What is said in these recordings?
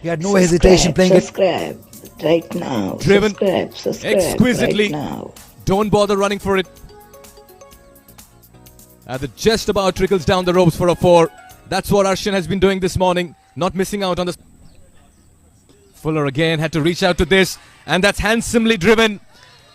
He had no hesitation playing it. Subscribe right now. Driven Subscribe exquisitely. right now. Don't bother running for it. As it just about trickles down the ropes for a 4. That's what Arshan has been doing this morning. Not missing out on the... Fuller again had to reach out to this. And that's handsomely driven.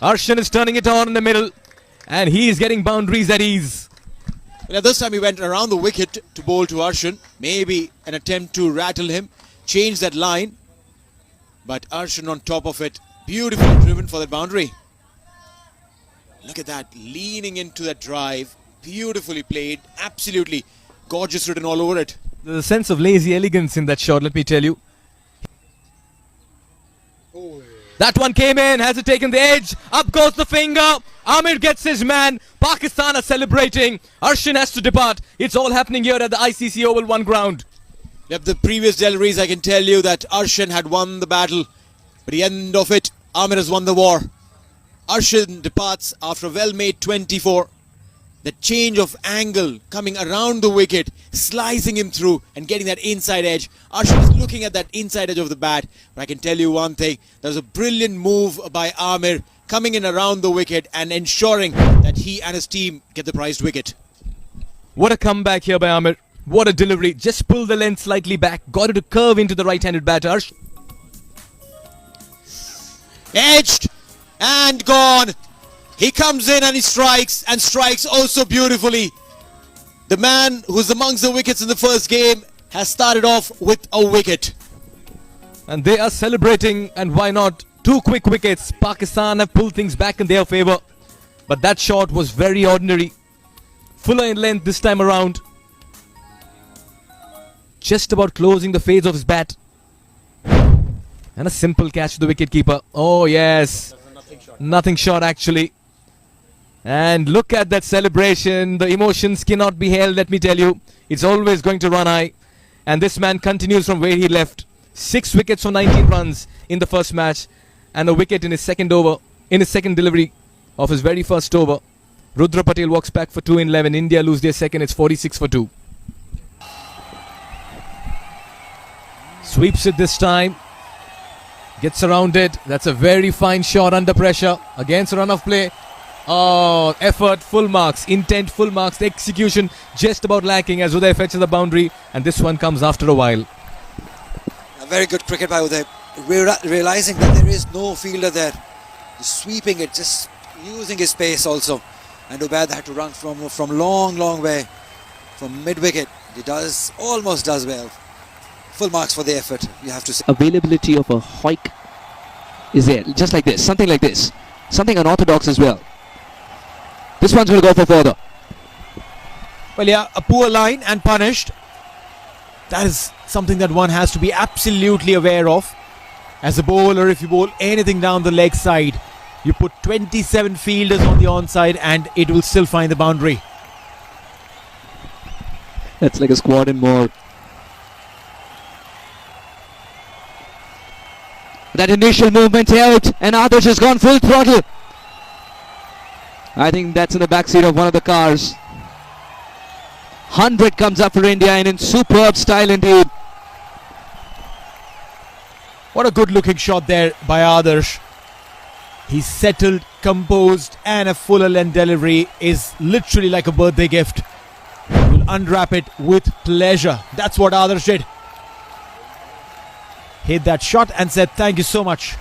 Arshan is turning it on in the middle. And he is getting boundaries at ease. Now this time he went around the wicket to bowl to Arshan. Maybe an attempt to rattle him. Change that line. But Arshan on top of it. Beautifully driven for that boundary. Look at that. Leaning into that drive. Beautifully played. Absolutely gorgeous written all over it. There's a sense of lazy elegance in that shot, let me tell you. That one came in. Has it taken the edge? Up goes the finger. Amir gets his man. Pakistan are celebrating. Arshan has to depart. It's all happening here at the ICC Oval 1 ground. Yep, the previous deliveries, I can tell you that Arshan had won the battle. But the end of it, Amir has won the war. Arshan departs after a well-made 24. The change of angle coming around the wicket, slicing him through and getting that inside edge. Arshan is looking at that inside edge of the bat. But I can tell you one thing. There was a brilliant move by Amir coming in around the wicket and ensuring that he and his team get the prized wicket. What a comeback here by Amir. What a delivery. Just pulled the length slightly back. Got it to curve into the right-handed batter. Edged and gone. He comes in and he strikes oh so beautifully. The man who's amongst the wickets in the first game has started off with a wicket. And they are celebrating, and why not? 2 quick wickets. Pakistan have pulled things back in their favour. But that shot was very ordinary. Fuller in length this time around. Just about closing the fades of his bat. And a simple catch to the wicketkeeper. Oh yes. Nothing short actually. And look at that celebration. The emotions cannot be held, let me tell you. It's always going to run high. And this man continues from where he left. 6 wickets for 19 runs in the first match. And a wicket in his second over. In his second delivery of his very first over. Rudra Patel walks back for 2 in 11. India lose their second. It's 46 for 2. Sweeps it this time. Gets around it. That's a very fine shot under pressure. Against a run of play. Oh, effort, full marks. Intent, full marks. The execution just about lacking as Uday fetches the boundary. And this one comes after a while. A very good cricket by Uday. Realizing that there is no fielder there. Just sweeping it, just using his pace also. And Ubaid had to run from long way. From mid-wicket. He almost does well. Full marks for the effort, you have to say. Availability of a hoik is there, just like this, something like this. Something unorthodox as well. This one's going to go for further. Well, yeah, a poor line and punished. That is something that one has to be absolutely aware of. As a bowler, if you bowl anything down the leg side, you put 27 fielders on the onside and it will still find the boundary. That's like a squad in more. That initial movement helped, and Adarsh has gone full throttle. I think that's in the backseat of one of the cars. 100 comes up for India, and in superb style indeed. What a good looking shot there by Adarsh. He's settled, composed, and a fuller length delivery is literally like a birthday gift. You'll unwrap it with pleasure. That's what Adarsh did. Hit that shot and said thank you so much.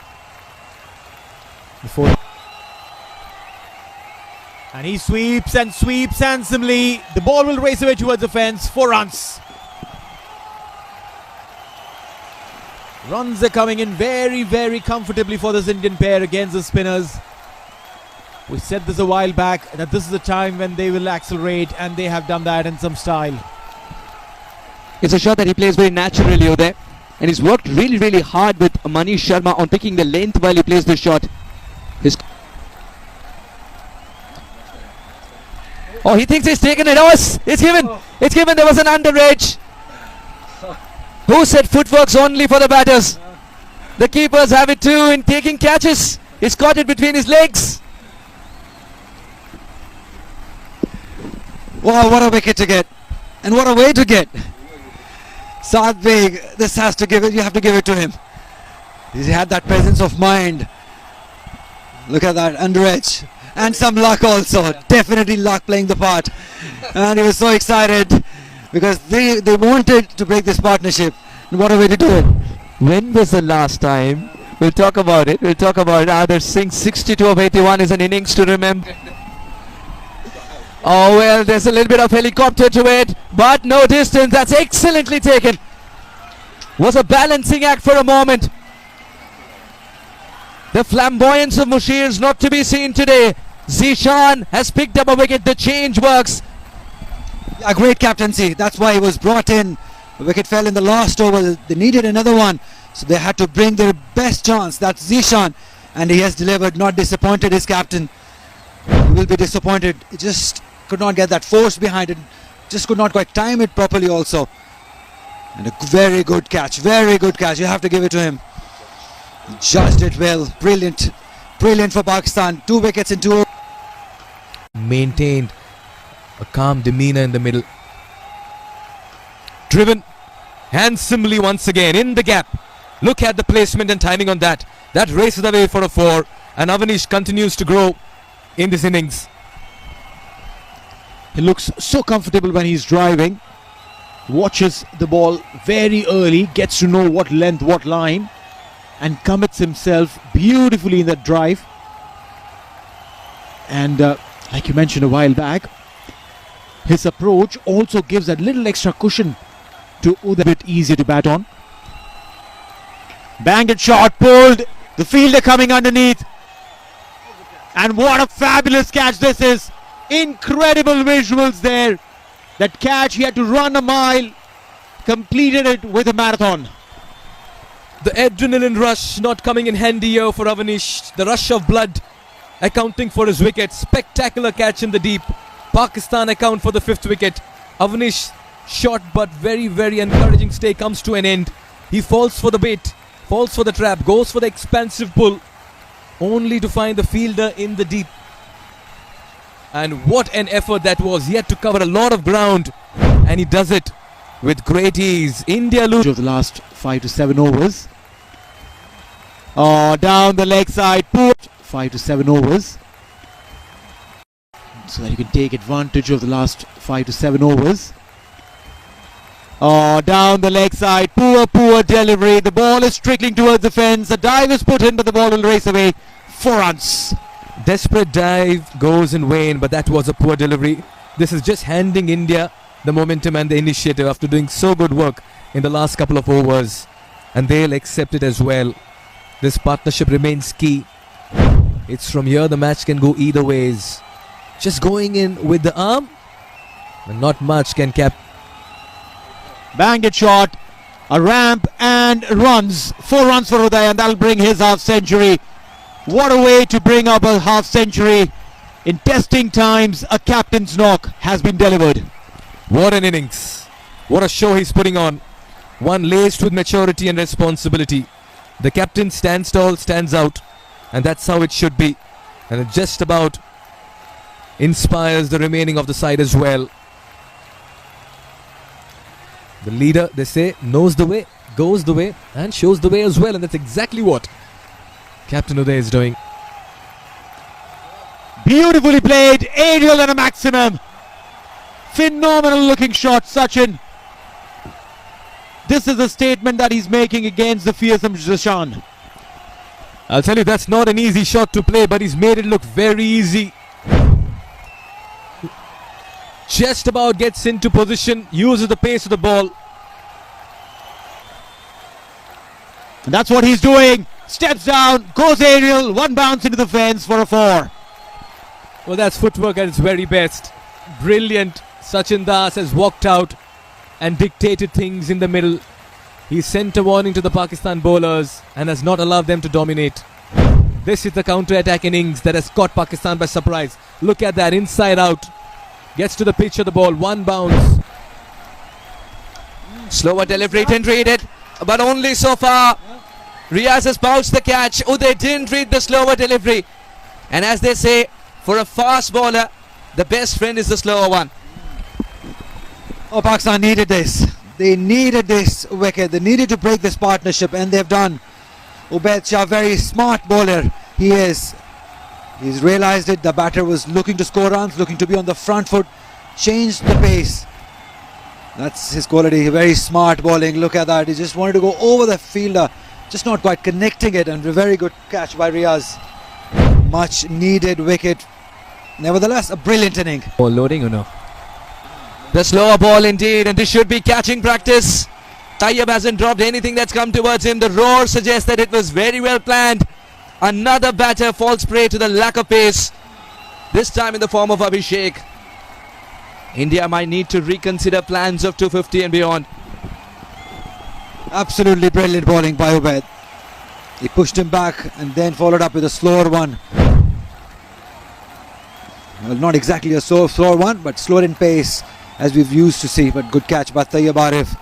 And he sweeps and sweeps handsomely. The ball will race away towards the fence. 4 runs. Runs are coming in very comfortably for this Indian pair against the spinners. We said this a while back that this is the time when they will accelerate, and they have done that in some style. It's a shot that he plays very naturally over there. And he's worked really hard with Manish Sharma on picking the length while he plays the shot. Oh, he thinks he's taken it. Oh, it's given. It's given. There was an under edge. Who said footwork's only for the batters? The keepers have it too in taking catches. He's caught it between his legs. Wow, what a wicket to get. And what a way to get. Sadbeg, this has to give it. You have to give it to him. He had that presence of mind. Look at that under edge. And some luck also. Definitely luck playing the part. And he was so excited because they wanted to break this partnership. And what a way to do it. When was the last time? We'll talk about it. Adarsh Singh, 62 of 81 is an innings to remember. Oh well, there's a little bit of helicopter to it, but no distance. That's excellently taken. Was a balancing act for a moment. The flamboyance of Mushir is not to be seen today. Zishan has picked up a wicket. The change works. A great captaincy. That's why he was brought in. The wicket fell in the last over. They needed another one, so they had to bring their best chance. That's Zishan, and he has delivered. Not disappointed his captain. He will be disappointed. He just could not get that force behind it. Just could not quite time it properly also. And a very good catch. Very good catch. You have to give it to him. He judged it well. Brilliant. Brilliant for Pakistan. 2 wickets in 2 overs. Maintained a calm demeanor in the middle. Driven handsomely once again in the gap. Look at the placement and timing on that. That races away for a 4. And Avanish continues to grow in this innings. He looks so comfortable when he's driving. Watches the ball very early, gets to know what length, what line, and commits himself beautifully in that drive. And like you mentioned a while back, his approach also gives that little extra cushion to Uday, a bit easier to bat on. Banged it shot, pulled, the fielder coming underneath. And what a fabulous catch this is. Incredible visuals there. That catch, he had to run a mile, completed it with a marathon. The adrenaline rush not coming in handy here for Avanish. The rush of blood accounting for his wicket. Spectacular catch in the deep. Pakistan account for the 5th wicket. Avanish short but very, very encouraging stay comes to an end. He falls for the bait, falls for the trap, goes for the expansive pull, only to find the fielder in the deep. And what an effort that was. He had to cover a lot of ground, and he does it with great ease. India lose Of the last 5 to 7 overs. Oh, down the leg side, put 5 to 7 overs. So that you can take advantage of the last 5 to 7 overs. Oh, down the leg side, poor delivery. The ball is trickling towards the fence. A dive is put in, but the ball will race away. 4 runs. Desperate dive goes in vain, but that was a poor delivery. This is just handing India the momentum and the initiative after doing so good work in the last couple of overs, and they'll accept it as well. This partnership remains key. It's from here the match can go either ways. Just going in with the arm, and not much can Banged it shot, a ramp and runs. 4 runs for Uday, and that'll bring his half century. What a way to bring up a half century. In testing times, a captain's knock has been delivered. What an innings. What a show he's putting on. One laced with maturity and responsibility. The captain stands tall, stands out, and that's how it should be. And it just about inspires the remaining of the side as well. The leader, they say, knows the way, goes the way, and shows the way as well. And that's exactly what Captain Uday is doing. Beautifully played, aerial and a maximum. Phenomenal looking shot, Sachin. This is a statement that he's making against the fearsome Zishan. I'll tell you, that's not an easy shot to play, but he's made it look very easy. Just about gets into position, uses the pace of the ball. And that's what he's doing. Steps down, goes aerial, 1 bounce into the fence for a 4. Well, that's footwork at its very best. Brilliant. Sachin Das has walked out and dictated things in the middle. He sent a warning to the Pakistan bowlers and has not allowed them to dominate. This is the counter-attack innings that has caught Pakistan by surprise. Look at that, inside out. Gets to the pitch of the ball, 1 bounce. Slower delivery, didn't read it, but only so far. Riaz has bounced the catch. Uday didn't read the slower delivery. And as they say, for a fast bowler, the best friend is the slower one. Oh, Pakistan needed this. They needed this wicket. They needed to break this partnership, and they've done. Ubaid Shah, very smart bowler. He is. He's realised it. The batter was looking to score runs, looking to be on the front foot, changed the pace. That's his quality. Very smart bowling. Look at that. He just wanted to go over the fielder, just not quite connecting it, and a very good catch by Riaz. Much needed wicket. Nevertheless, a brilliant inning. Ball loading or no? The slower ball indeed, and this should be catching practice. Tayyab hasn't dropped anything that's come towards him. The roar suggests that it was very well planned. Another batter falls prey to the lack of pace, this time in the form of Abhishek. India might need to reconsider plans of 250 and beyond. Absolutely brilliant bowling by Ubaid. He pushed him back and then followed up with a slower one. Well, not exactly a slower one, but slower in pace as we've used to see. But good catch by Tayyab Arif.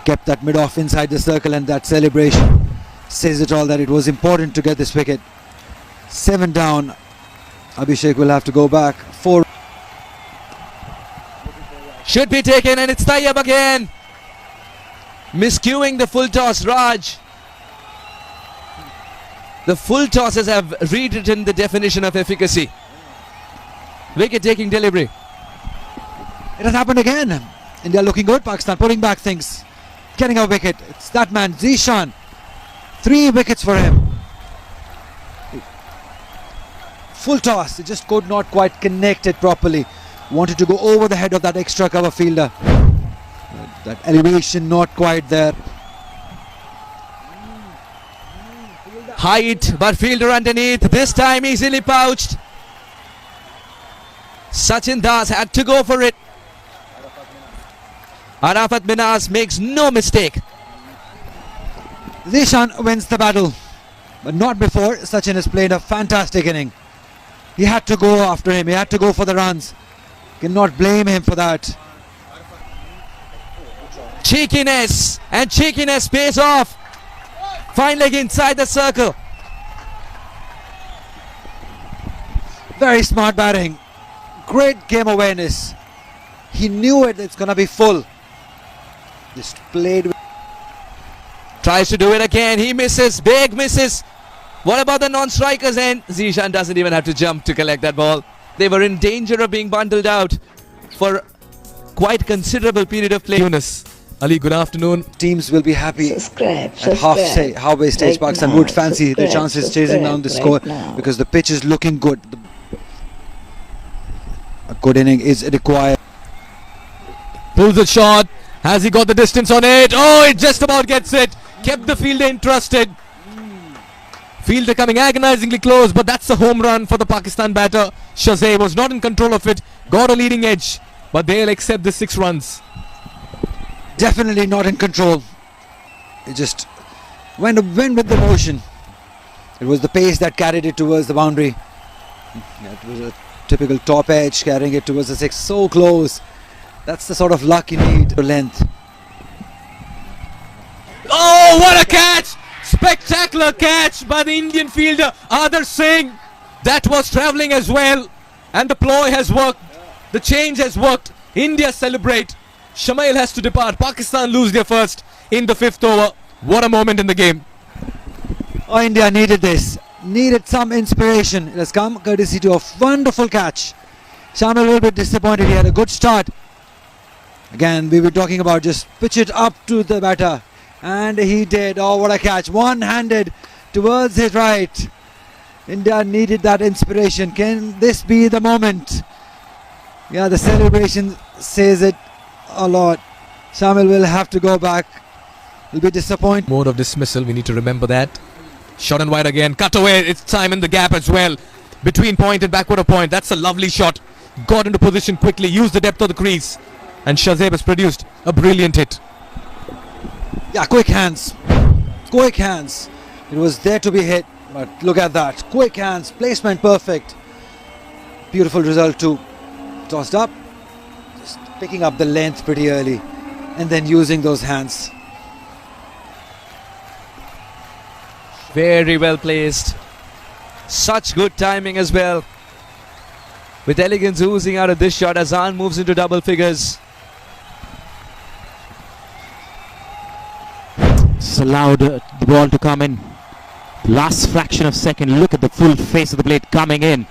Kept that mid-off inside the circle, and that celebration says it all, that it was important to get this wicket. 7 down. Abhishek will have to go back. 4. Should be taken, and it's Tayyab again. Miscuing the full toss, Raj. The full tosses have rewritten the definition of efficacy. Wicket taking delivery. It has happened again. India looking good. Pakistan pulling back things. Getting a wicket. It's that man, Zishan. 3 wickets for him. Full toss. It just could not quite connect it properly. Wanted to go over the head of that extra cover fielder. That elevation not quite there. Height, but fielder underneath. This time easily pouched. Sachin Das had to go for it. Arafat Minhas makes no mistake. Zishan wins the battle, but not before. Sachin has played a fantastic inning. He had to go after him. He had to go for the runs. Cannot blame him for that. Cheekiness, and cheekiness pays off. Fine leg inside the circle. Very smart batting. Great game awareness. He knew it. It's gonna be full. Just played. Tries to do it again. He misses. Big misses. What about the non-strikers? And Zishan doesn't even have to jump to collect that ball. They were in danger of being bundled out for quite considerable period of play. Yunus. Ali, good afternoon. Teams will be happy Subscribe. at halfway stage. Right Pakistan now. would fancy the Subscribe, chances chasing down the score subscribe right now. because the pitch is looking good. A good inning is required. Pulls the shot. Has he got the distance on it? Oh, it just about gets it. Kept the fielder interested. Fielder coming agonizingly close, but that's a home run for the Pakistan batter. Shazay was not in control of it. Got a leading edge, but they'll accept the 6 runs. Definitely not in control. It just went with the motion. It was the pace that carried it towards the boundary. Yeah, it was a typical top edge carrying it towards the 6. So close. That's the sort of luck you need for length. Oh, what a catch! Spectacular catch by the Indian fielder Adar Singh. That was travelling as well, and the ploy has worked. The change has worked. India celebrate. Shamail has to depart. Pakistan lose their first in the 5th over. What a moment in the game. Oh, India needed this. Needed some inspiration. It has come courtesy to a wonderful catch. Shamil a little bit disappointed. He had a good start. Again, we were talking about just pitch it up to the batter. And he did. Oh, what a catch. One-handed towards his right. India needed that inspiration. Can this be the moment? Yeah, the celebration says it a lot. Shamil will have to go back. He'll be disappointed. Mode of dismissal, we need to remember that. Shot and wide again. Cut away. It's time in the gap as well. Between point and backward of point. That's a lovely shot. Got into position quickly. Used the depth of the crease. And Shazeb has produced a brilliant hit. Yeah, quick hands. Quick hands. It was there to be hit. But look at that. Quick hands. Placement perfect. Beautiful result too. Tossed up. Just picking up the length pretty early. And then using those hands. Very well placed. Such good timing as well. With elegance oozing out of this shot, Azan moves into double figures. just allowed the ball to come in. Last fraction of second. Look at the full face of the blade coming in.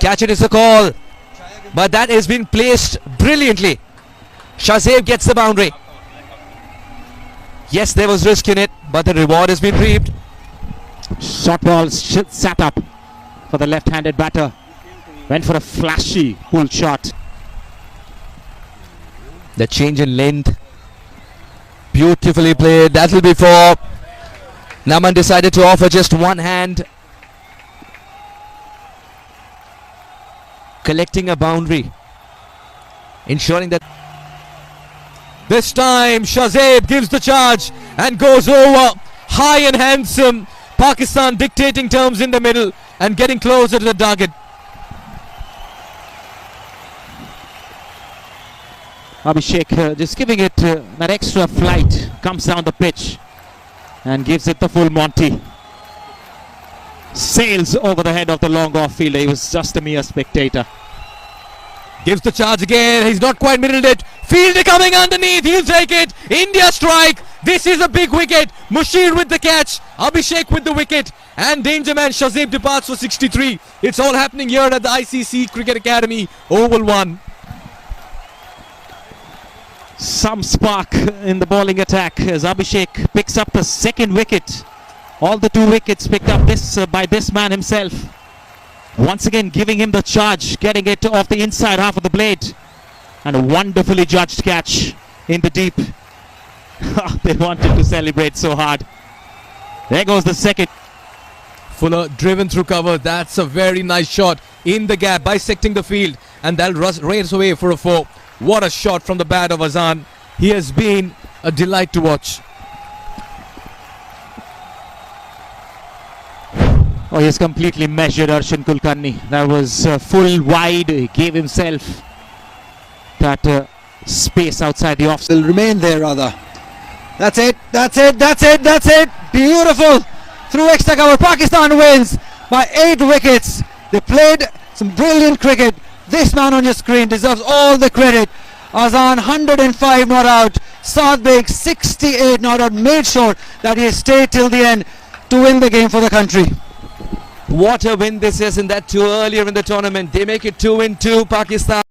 Catch it is the call. But that has been placed brilliantly. Shahzaib gets the boundary. Yes, there was risk in it, but the reward has been reaped. Shot ball sat up for the left-handed batter. Went for a flashy pull shot. The change in length. Beautifully played. That'll be four. Naman decided to offer just one hand. Collecting a boundary. Ensuring that this time Shahzaib gives the charge and goes over. High and handsome. Pakistan dictating terms in the middle and getting closer to the target. Abhishek just giving it that extra flight. Comes down the pitch and gives it the full Monty. Sails over the head of the long off fielder. He was just a mere spectator. Gives the charge again. He's not quite middled it. Fielder coming underneath. He'll take it. India strike. This is a big wicket. Mushir with the catch. Abhishek with the wicket. And danger man Shahzaib departs for 63. It's all happening here at the ICC Cricket Academy, Oval 1. Some spark in the bowling attack as Abhishek picks up the second wicket. All the 2 wickets picked up by this man himself. Once again giving him the charge, getting it off the inside half of the blade. And a wonderfully judged catch in the deep. They wanted to celebrate so hard. There goes the second. Fuller driven through cover. That's a very nice shot in the gap, bisecting the field. And that'll race away for a 4. What a shot from the bat of Azan. He has been a delight to watch. Oh, he's completely measured Arshan Kulkarni. That was full wide. He gave himself that space outside the off. Will remain there rather. That's it. Beautiful. Through extra cover. Pakistan wins by 8 wickets. They played some brilliant cricket. This man on your screen deserves all the credit. Azan 105 not out. Saad Beg 68 not out. Made sure that he stayed till the end to win the game for the country. What a win this is, in that 2 earlier in the tournament. They make it 2-2 Pakistan.